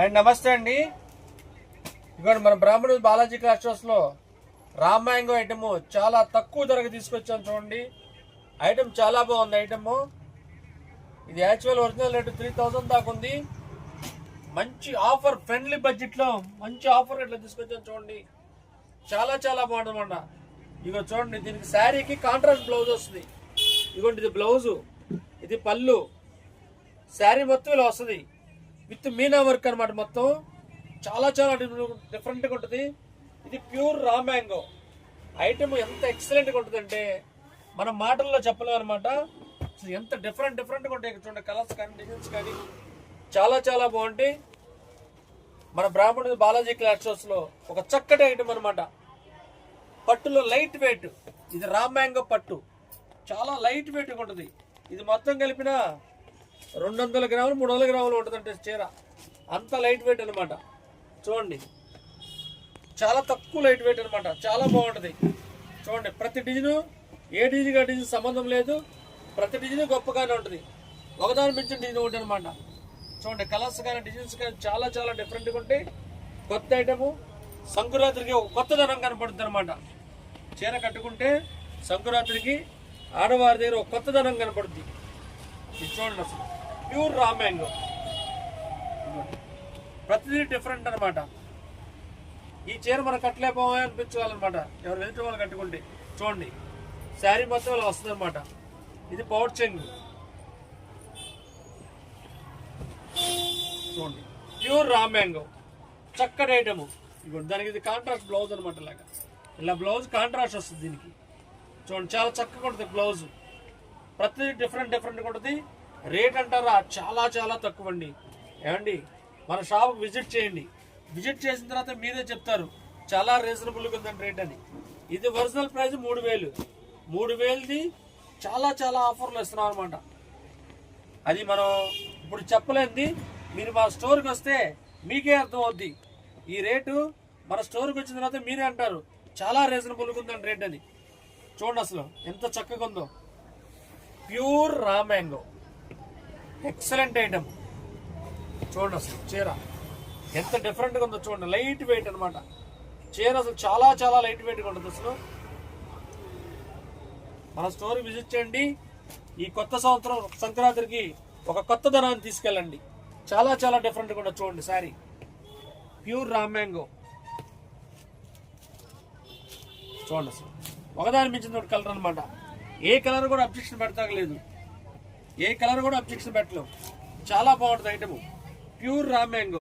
And నమస్తే అండి. ఇదిగోండి మన బ్రాహ్మణ బాలాజీ క్లాస్ లో రామ్ మ్యాంగో ఐటమ్ చాలా తక్కువ ధరకు తీసుకొచ్చాను. చూడండి, ఐటమ్ చాలా బాగుంది. ఐటమ్ ఇది యాక్చువల్ ఒరిజినల్ రేటు 3000 దాకా ఉంది. మంచి ఆఫర్, ఫ్రెండ్లీ బడ్జెట్ లో మంచి ఆఫర్ ఇట్లా తీసుకొచ్చాను. చూడండి, చాలా చాలా బాగుంటుంది అన్నమాట. ఇగో చూడండి, దీనికి శారీకి కాంట్రాస్ట్ బ్లౌజ్ వస్తుంది. ఇదిగోండి, ఇది బ్లౌజు, ఇది పళ్ళు, శారీ మొత్తం ఇలా వస్తుంది విత్ మీనా వర్క్ అనమాట. మొత్తం చాలా చాలా డిఫరెంట్గా ఉంటుంది. ఇది ప్యూర్ రా మ్యాంగో ఐటమ్. ఎంత ఎక్సలెంట్గా ఉంటుంది అంటే మనం మాటల్లో చెప్పలేము అనమాట. ఎంత డిఫరెంట్గా ఉంటాయి. చూడండి, కలర్స్ కానీ డిజైన్స్ కానీ చాలా చాలా బాగుంటాయి. మన బ్రాహ్మణ బాలాజీ క్లాస్ లో ఒక చక్కటి ఐటమ్ అనమాట. పట్టులో లైట్ వెయిట్, ఇది రా మ్యాంగో పట్టు, చాలా లైట్ వెయిట్గా ఉంటుంది. ఇది మొత్తం కలిపిన 200 గ్రాములు 300 గ్రాములు ఉంటుందంటే చీర, అంత లైట్ వెయిట్ అనమాట. చూడండి, చాలా తక్కువ లైట్ వెయిట్ అనమాట, చాలా బాగుంటుంది. చూడండి, ప్రతి డిజైన్ ఏ డిజైన్ డిజైన్ సంబంధం లేదు, ప్రతి డిజైన్ గొప్పగానే ఉంటుంది. ఒకదాని మించిన డిజైన్ ఉంటుంది అనమాట. చూడండి, కలర్స్ కానీ డిజైన్స్ కానీ చాలా చాలా డిఫరెంట్గా ఉంటాయి. కొత్త ఐటము, సంక్రాంతికి ఒక కొత్తదనం కనపడుతుంది అనమాట. చీర కట్టుకుంటే సంక్రాంతికి ఆడవారి దగ్గర ఒక కొత్తదనం కనపడుతుంది. ఇది చూడండి, అసలు ప్యూర్ రా మ్యాంగో, ప్రతిదీ డిఫరెంట్ అనమాట. ఈ చీర మనం కట్టలేకపోవా అనిపించాలన్నమాట ఎవరు ఎదుటి వాళ్ళు కట్టుకుంటే. చూడండి, శారీ మొత్తం ఇలా వస్తుంది అనమాట. ఇది పౌడ్ చెంగు, చూడండి, ప్యూర్ రా మ్యాంగో, చక్కటి ఐటము. దానికి ఇది కాంట్రాస్ట్ బ్లౌజ్ అనమాట. ఇలాగా ఇలా బ్లౌజ్ కాంట్రాస్ట్ వస్తుంది దీనికి. చూడండి, చాలా చక్కగా ఉంటుంది బ్లౌజ్. ప్రతిదీ డిఫరెంట్గా ఉంటుంది. రేట్ అంటారా, చాలా చాలా తక్కువ అండి. ఏమండి, మన షాప్కి విజిట్ చేయండి. విజిట్ చేసిన తర్వాత మీరే చెప్తారు చాలా రీజనబుల్గా ఉందండి రేట్ అని. ఇది ఒరిజినల్ ప్రైస్ 3000. 3000ది చాలా చాలా ఆఫర్లు ఇస్తున్నాం అనమాట. అది మనం ఇప్పుడు చెప్పలేంది. మీరు మా స్టోర్కి వస్తే మీకే అర్థం అవుద్ది. ఈ రేటు మన స్టోర్కి వచ్చిన తర్వాత మీరే అంటారు చాలా రీజనబుల్గా ఉందండి రేట్ అని. చూడండి, అసలు ఎంత చక్కగా ఉందో. Pure raw mango, excellent item. చూడండి, అసలు చీర ఎంత డిఫరెంట్గా ఉందో. చూడండి, లైట్ వెయిట్ అనమాట చీర. అసలు చాలా చాలా లైట్ వెయిట్గా ఉంటుంది. అసలు మన స్టోర్ విజిట్ చేయండి. ఈ కొత్త సంవత్సరం సంక్రాంతికి ఒక కొత్త ధనాన్ని తీసుకెళ్ళండి. చాలా చాలా డిఫరెంట్గా ఉంటుంది. చూడండి, శారీ ప్యూర్ రా మ్యాంగో. చూడండి, అసలు ఒకదాని మించిన కలర్ అనమాట. ఏ కలర్ కూడా అబ్జెక్షన్ పెడతాగలేదు, ఏ కలర్ కూడా అబ్జెక్షన్ పెట్టలేవు. చాలా బాగుంటుంది ఐటమ్, ప్యూర్ రా మ్యాంగో.